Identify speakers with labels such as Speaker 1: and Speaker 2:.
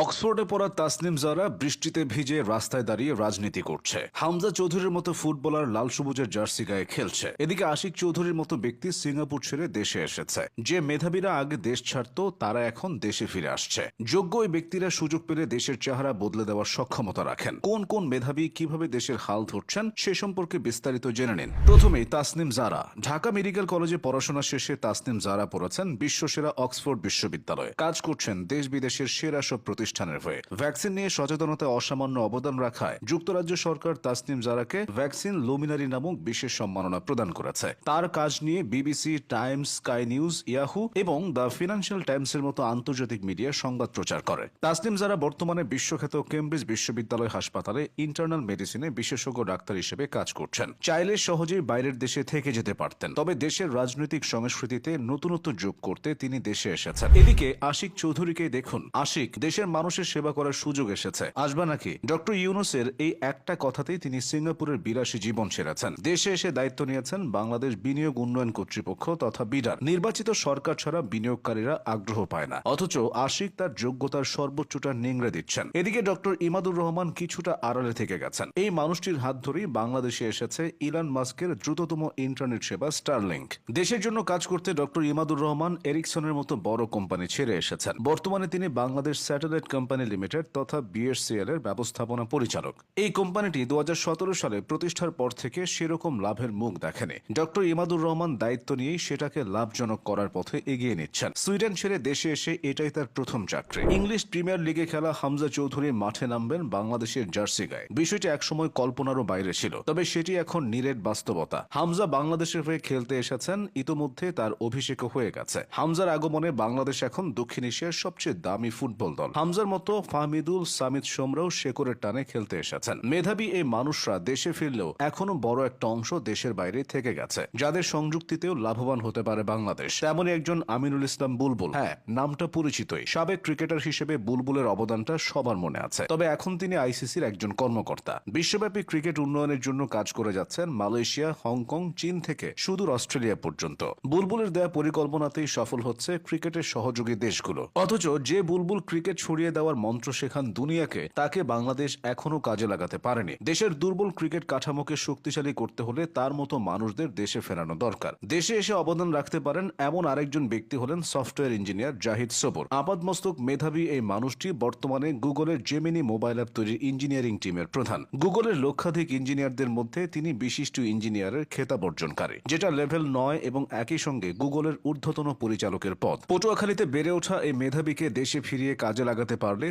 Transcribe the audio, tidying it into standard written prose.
Speaker 1: অক্সফোর্ডে পড়া তাসনিম জারা বৃষ্টিতে ভিজে রাস্তায় দাঁড়িয়ে রাজনীতি করছে। হামজা চৌধুরীর মতো ফুটবলার লাল সবুজের জার্সি গায়ে খেলছে। এদিকে আশিক চৌধুরীর মতো ব্যক্তি সিঙ্গাপুর ছেড়ে দেশে এসেছে। যে মেধাবীরা আগে দেশ ছাড়তো তারা এখন দেশে ফিরে আসছে। যোগ্য ওই ব্যক্তিরা সুযোগ পেলে দেশের চেহারা বদলে দেওয়ার সক্ষমতা রাখেন। কোন কোন মেধাবী কিভাবে দেশের হাল ধরছেন সে সম্পর্কে বিস্তারিত জেনে নিন। প্রথমেই তাসনিম জারা। ঢাকা মেডিকেল কলেজে পড়াশোনা শেষে তাসনিম জারা পড়েছেন বিশ্বসেরা অক্সফোর্ড বিশ্ববিদ্যালয়ে। কাজ করছেন দেশ বিদেশের সেরা সব প্রতিষ্ঠানের হয়ে। ভ্যাকসিন নিয়ে সচেতনতায় অসামান্য অবদান রাখায় যুক্তরাজ্য সরকার তাসনিম জারাকে ভ্যাকসিন লুমিনারি নামক বিশেষ সম্মাননা প্রদান করেছে। তার কাজ নিয়ে BBC, Times, sky news, Yahoo এবং দ্য ফিনান্সিয়াল টাইমসের মতো আন্তর্জাতিক মিডিয়া সংবাদ প্রচার করে। তাসনিম জারা বর্তমানে বিশ্বখ্যাত কেমব্রিজ বিশ্ববিদ্যালয় হাসপাতালে ইন্টারনাল মেডিসিনে বিশেষজ্ঞ ডাক্তার হিসেবে কাজ করছেন। চাইলে সহজেই বাইরের দেশে থেকে যেতে পারতেন, তবে দেশের রাজনৈতিক সংস্কৃতিতে নতুনত্ব যোগ করতে তিনি দেশে এসেছেন। এদিকে আশিক চৌধুরীকে দেখুন। আশিক, দেশের মানুষের সেবা করার সুযোগ এসেছে, আসবা নাকি? ডক্টর ইউনূসের এই একটা কথাতেই তিনি সিঙ্গাপুরের বিলাসী জীবন সেরেছেন। দেশে এসে দায়িত্ব নিয়েছেন বাংলাদেশ বিনিয়োগ উন্নয়ন কর্তৃপক্ষ তথা বিডার। নির্বাচিত সরকার ছাড়া বিনিয়োগকারীরা আগ্রহ পায় না, অথচ আশিক তার যোগ্যতার সর্বোচ্চটা নিংড়ে দিচ্ছেন। এদিকে ডক্টর ইমাদুর রহমান কিছুটা আড়ালে থেকে গেছেন। এই মানুষটির হাত ধরেই বাংলাদেশে এসেছে ইলন মাস্কের দ্রুততম ইন্টারনেট সেবা স্টারলিংক। দেশের জন্য কাজ করতে ডক্টর ইমাদুর রহমান এরিকসনের মতো বড় কোম্পানি ছেড়ে এসেছেন। বর্তমানে তিনি বাংলাদেশ স্যাটেলাইট কোম্পানি লিমিটেড তথা বিএসসিএল এর ব্যবস্থাপনা পরিচালক। এই কোম্পানিটি 2017 সালে প্রতিষ্ঠার পর থেকে সেরকম লাভের মুখ দেখেনি। ডক্টর ইমাদুর রহমান দায়িত্ব নিয়েই সেটাকে লাভজনক করার পথে এগিয়ে নিচ্ছেন। সুইডেন ছেড়ে দেশে এসে এটাই তার প্রথম চাকরি। ইংলিশ প্রিমিয়ার লিগে খেলা হামজা চৌধুরী মাঠে নামবেন বাংলাদেশের জার্সি গায়ে। বিষয়টি একসময় কল্পনারও বাইরে ছিল, তবে সেটি এখন নিরেট বাস্তবতা। হামজা বাংলাদেশের হয়ে খেলতে এসেছেন, ইতোমধ্যে তার অভিষেকও হয়ে গেছে। হামজার আগমনে বাংলাদেশ এখন দক্ষিণ এশিয়ার সবচেয়ে দামি ফুটবল দল। হামজার মতো ফাহমিদুল, সামিদ সোমরাও শেকরের টানে খেলতে এসেছেন। মেধাবী এই মানুষরা দেশে ফিরলেও এখনো বড় একটা অংশ দেশের বাইরে থেকে গেছে, যাদের সংযুক্তিতেও লাভবান হতে পারে বাংলাদেশ। তেমনই একজন আমিনুল ইসলাম বুলবুল। হ্যাঁ, নামটা পরিচিতই। সাবেক ক্রিকেটার হিসেবে বুলবুলের অবদানটা সবার মনে আছে, তবে এখন তিনি আইসিসির একজন কর্মকর্তা। বিশ্বব্যাপী ক্রিকেট উন্নয়নের জন্য কাজ করে যাচ্ছেন মালয়েশিয়া, হংকং, চীন থেকে সুদূর অস্ট্রেলিয়া পর্যন্ত। বুলবুলের দেয়া পরিকল্পনাতেই সফল হচ্ছে ক্রিকেটের সহযোগী দেশগুলো। অথচ যে বুলবুল ক্রিকেট ছড়িয়ে দেওয়ার মন্ত্র শেখান দুনিয়াকে, তাকে বাংলাদেশ এখনো কাজে লাগাতে পারেনি। দেশের দুর্বল ক্রিকেট কাঠামোকে শক্তিশালী করতে হলে তার মতো মানুষদের দেশে ফেরানো দরকার। দেশে এসে অবদান রাখতে পারেন এমন আরেকজন ব্যক্তি হলেন সফটওয়্যার ইঞ্জিনিয়ার জাহিদ সবুর। আপাদমস্তক মেধাবী এই মানুষটি বর্তমানে গুগলের জেমিনি মোবাইল অ্যাপ তৈরির ইঞ্জিনিয়ারিং টিমের প্রধান। গুগলের লক্ষাধিক ইঞ্জিনিয়ারদের মধ্যে তিনি বিশিষ্ট ইঞ্জিনিয়ারের খেতাব অর্জনকারী, যেটা লেভেল 9 এবং একই সঙ্গে গুগলের ঊর্ধ্বতন পরিচালকের পদ। পটুয়াখালীতে বেড়ে ওঠা এই মেধাবীকে দেশে ফিরিয়ে কাজে লাগাতে পারলে